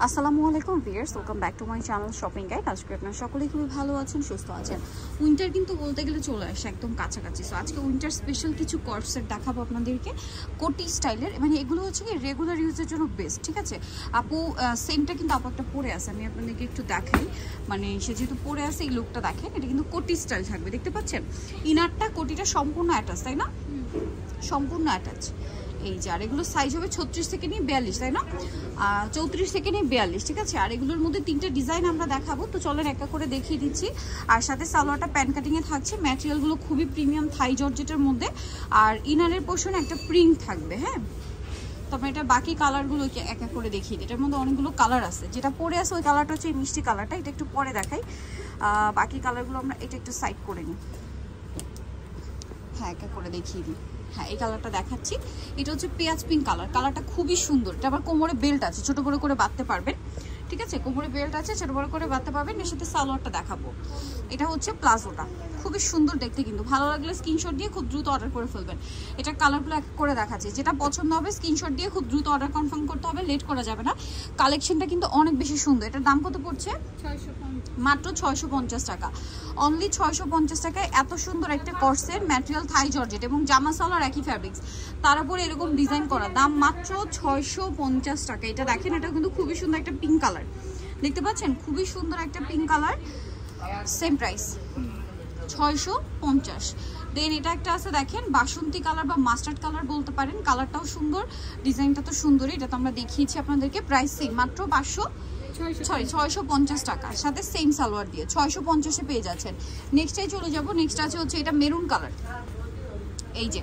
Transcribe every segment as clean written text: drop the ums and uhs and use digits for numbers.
আসসালামু আলাইকুম viewers, welcome back to my channel shopping guide. আজকে আপনারা সকলেই খুবই ভালো আছেন, সুস্থ আছেন। উইন্টার কিন্তু বলতে গেলে চলে আসে একদম কাছাকাছি। সো আজকে উইন্টার স্পেশাল কিছু কট সেট দেখাবো আপনাদেরকে, কোটি স্টাইলের। মানে এগুলো হচ্ছে কি রেগুলার ইউজের জন্য বেস্ট, ঠিক আছে। আপু সেমটা কিন্তু আপু একটা পরে আছে, আমি আপনাদেরকে একটু দেখাই। মানে সে যেহেতু পরে আছে, এই লুকটা দেখেন, এটা কিন্তু কোটি স্টাইল থাকবে, দেখতে পাচ্ছেন। ইনারটা কোটিটা সম্পূর্ণ অ্যাটাচ, তাই না? সম্পূর্ণ অ্যাটাচ। এই যে আর এগুলো সাইজ হবে 36 থেকে নিয়ে 42, তাই না? 34 থেকে নিয়ে 42, ঠিক আছে। আর এগুলোর মধ্যে তিনটে ডিজাইন আমরা দেখাবো, তো চলেন একটা করে দেখিয়ে দিচ্ছি। আর সাথে সালোয়ারটা প্যান কাটিংয়ে থাকছে, ম্যাটেরিয়ালগুলো খুবই প্রিমিয়াম থাই জর্জেটের মধ্যে। আর ইনারের পোর্শনে একটা প্রিন্ট থাকবে, হ্যাঁ। তবে এটা বাকি কালারগুলো এক এক করে দেখিয়ে দিই। এটার মধ্যে অনেকগুলো কালার আছে, যেটা পরে আছে ওই কালারটা হচ্ছে এই মিষ্টি কালারটা, এটা একটু পরে দেখাই। বাকি কালারগুলো আমরা এটা একটু সাইড করে নিই, হ্যাঁ এক এক করে দেখিয়ে দিই। হ্যাঁ এই কালারটা দেখাচ্ছি, এটা হচ্ছে পেঁয়াজ পিঙ্ক কালার। কালারটা খুবই সুন্দর। এটা আবার কোমরে বেল্ট আছে, ছোট বড় করে বাঁধতে পারবেন, ঠিক আছে। কোমরে বেল্ট আছে, ছোট বড় করে বাঁধতে পারবেন। এর সাথে সালোয়ারটা দেখাবো, এটা হচ্ছে প্লাজোটা, খুবই সুন্দর দেখতে। কিন্তু ভালো লাগলে স্ক্রিনশট দিয়ে খুব দ্রুত অর্ডার করে ফেলবেন। এটা কালারগুলো এক করে দেখাচ্ছি, যেটা পছন্দ হবে স্ক্রিনশট দিয়ে খুব দ্রুত অর্ডার কনফার্ম করতে হবে, লেট করা যাবে না। কালেকশনটা কিন্তু অনেক বেশি সুন্দর। এটার দাম কত পড়ছে? মাত্র 650 টাকা, অনলি 650 টাকায় এত সুন্দর একটা কর্সের ম্যাটেরিয়াল থাই জর্জেট এবং জামা সালোয়ার একই ফ্যাব্রিক্স, তার উপরে এরকম ডিজাইন করা, দাম মাত্র 650 টাকা। এটা দেখেন, এটা কিন্তু খুবই সুন্দর একটা পিঙ্ক কালার, দেখতে পাচ্ছেন, খুবই সুন্দর একটা পিঙ্ক কালার, সেম প্রাইস 650। দেন এটা একটা আছে দেখেন, বাসন্তী কালার বা মাস্টার্ড কালার বলতে পারেন। কালারটাও সুন্দর, ডিজাইনটা তো সুন্দরই। এটা তো আমরা দেখিয়েছি আপনাদেরকে। প্রাইস সেম, মাত্র 650 টাকা, সাথে সেম সালোয়ার দিয়ে 650-এ পেয়ে যাচ্ছেন। নেক্সটটাই চলে যাব। নেক্সট আছে হচ্ছে এটা মেরুন কালার। এই যে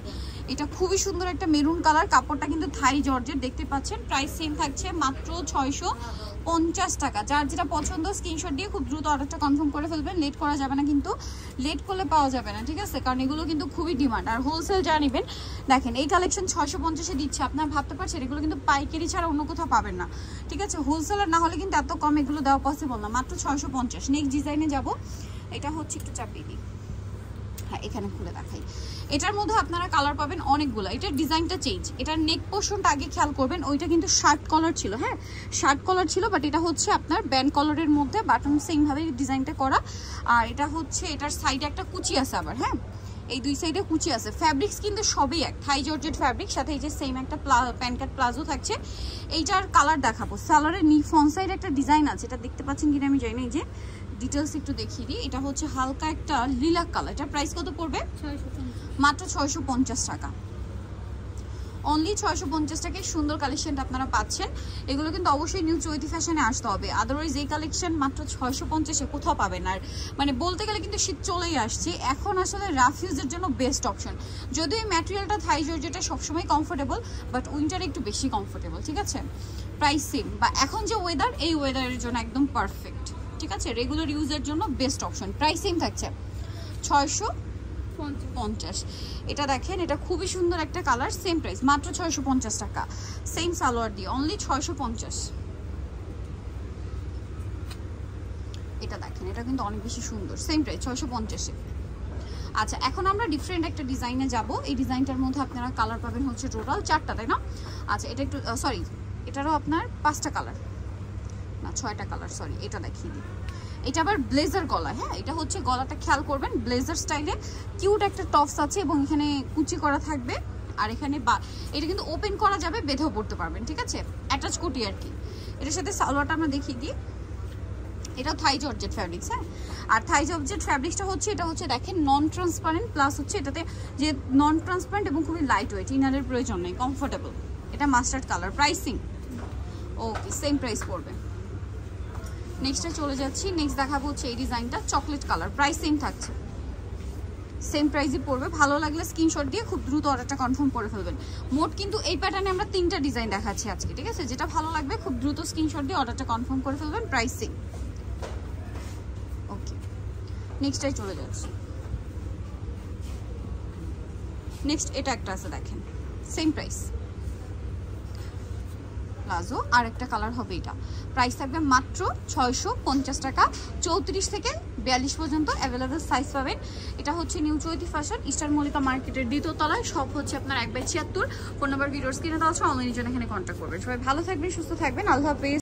এটা খুবই সুন্দর একটা মেরুন কালার, কাপড়টা কিন্তু থাই জর্জেট, দেখতে পাচ্ছেন। প্রাইস সেম থাকছে, মাত্র 650 টাকা। যার যেটা পছন্দ স্ক্রিনশট দিয়ে খুব দ্রুত অর্ডারটা কনফার্ম করে ফেলবেন, লেট করা যাবে না, কিন্তু লেট করলে পাওয়া যাবে না, ঠিক আছে, কারণ এগুলো কিন্তু খুবই ডিমান্ড। আর হোলসেল যা নেবেন, দেখেন এই কালেকশন 650-এ দিচ্ছে, আপনারা ভাবতে পারছেন এগুলো কিন্তু পাইকারি ছাড়া অন্য কোথাও পাবেন না, ঠিক আছে। হোলসেলার না হলে কিন্তু এত কম এগুলো দেওয়া পসিবল না, মাত্র 650। নেক্সট ডিজাইনে যাব, এটা হচ্ছে একটু চাপিয়ে দিই, হ্যাঁ এখানে খুলে দেখাই। এটার মধ্যে আপনারা কালার পাবেন অনেকগুলো। এটার ডিজাইনটা চেঞ্জ, এটার নেক পোর্শনটা আগে খেয়াল করবেন, ওইটা কিন্তু শার্ট কলার ছিল, হ্যাঁ শার্ট কলার ছিল, বাট এটা হচ্ছে আপনার ব্যান্ড কলারের মধ্যে, বাটন সেম ভাবে ডিজাইনটা করা। আর এটা হচ্ছে এটার সাইডে একটা কুচি আছে আবার, হ্যাঁ এই দুই সাইডে কুচি আছে। ফ্যাব্রিক্স কিন্তু সবই এক, থাই জর্জেট ফ্যাব্রিক, সাথে এই যে সেম একটা প্যান্ট প্লাজো থাকছে। এইটার কালার দেখাবো। সালোয়ারের ফ্রন্ট সাইডে একটা ডিজাইন আছে, এটা দেখতে পাচ্ছেন কিনা আমি জানি না। এই যে ডিটেলস একটু দেখিয়ে দিই, এটা হচ্ছে হালকা একটা লিলাক কালার। এটার প্রাইস কত পড়বে? মাত্র 650 টাকা, অনলি 650 টাকায় সুন্দর কালেকশনটা আপনারা পাচ্ছেন। এগুলো কিন্তু অবশ্যই নিউ চৈতি ফ্যাশনে আসতে হবে, আদারওয়াইজ এই কালেকশন মাত্র 650-এ কোথাও পাবেন। আর মানে বলতে গেলে কিন্তু শীত চলেই আসছে, এখন আসলে রাফ ইউজের জন্য বেস্ট অপশন। যদিও এই ম্যাটেরিয়ালটা থাই জর্জেটটা সবসময় কমফোর্টেবল, বাট উইন্টারে একটু বেশি কমফোর্টেবল, ঠিক আছে। প্রাইস সেম, বা এখন যে ওয়েদার, এই ওয়েদারের জন্য একদম পারফেক্ট, ঠিক আছে। রেগুলার ইউজের জন্য বেস্ট অপশন। প্রাইস সেম থাকছে 650। এটা দেখেন, এটা খুবই সুন্দর একটা কালার, সেম প্রাইস, মাত্র 650 টাকা, সেম সালোয়ার দিয়ে, অনলি 650। এটা দেখেন, এটা কিন্তু অনেক বেশি সুন্দর, সেম প্রাইস 650-এ। আচ্ছা এখন আমরা ডিফারেন্ট একটা ডিজাইনে যাব। এই ডিজাইনটার মধ্যে আপনারা কালার পাবেন হচ্ছে টোটাল 4টা, তাই না? আচ্ছা এটা একটু সরি, এটারও আপনার 5টা কালার না 6টা কালার, সরি এটা দেখিয়ে দিই। এটা আবার ব্লেজার গলা, হ্যাঁ এটা হচ্ছে গলাটা খেয়াল করবেন, ব্লেজার স্টাইলে কিউট একটা টপস আছে এবং এখানে কুচি করা থাকবে। আর এখানে এটা কিন্তু ওপেন করা যাবে, বেঁধেও পড়তে পারবেন, ঠিক আছে, অ্যাটাচ কোটি আর কি। এটার সাথে সালোয়ারটা আমরা দেখিয়ে দিই, এটাও থাই জর্জেট ফ্যাব্রিক্স, হ্যাঁ। আর থাই জর্জেট ফ্যাব্রিক্সটা হচ্ছে, এটা হচ্ছে দেখেন নন ট্রান্সপারেন্ট, প্লাস হচ্ছে এটাতে যে নন ট্রান্সপারেন্ট এবং খুবই লাইট ওয়েট, ইনারের প্রয়োজন নেই, কমফোর্টেবল। এটা মাস্টার্ড কালার, প্রাইসিং ওকে সেম প্রাইস পড়বে। নেক্সটে চলে যাচ্ছি, নেক্সট দেখাবো হচ্ছে এই ডিজাইনটা চকলেট কালার, প্রাইস সেম থাকছে, সেম প্রাইসই পড়বে। ভালো লাগলে স্ক্রিনশট দিয়ে খুব দ্রুত অর্ডারটা কনফার্ম করে ফেলবেন। মোট কিন্তু এই প্যাটার্নে আমরা 3টা ডিজাইন দেখাচ্ছি আজকে, ঠিক আছে। যেটা ভালো লাগবে খুব দ্রুত স্ক্রিনশট দিয়ে অর্ডারটা কনফার্ম করে ফেলবেন, প্রাইস সেম ওকে। নেক্সটটাই চলে যাচ্ছি। নেক্সট এটা একটা আছে দেখেন, সেম প্রাইস, প্লাজো, আর একটা কালার হবে এটা। প্রাইস থাকবে মাত্র 650 টাকা, 34 থেকে 42 পর্যন্ত অ্যাভেলেবেল সাইজ পাবেন। এটা হচ্ছে নিউ চৈতি ফ্যাশন, ইস্টার্ন মল্লিকা মার্কেটের 2য় তলায়, সব হচ্ছে আপনার 1/76। ফোন নাম্বার ভিডিওর স্ক্রিনে দেওয়া আছে, অনলাইনের জন্য এখানে কন্ট্যাক্ট করবেন। সবাই ভালো থাকবেন, সুস্থ থাকবেন, আল্লাহ হাফেজ।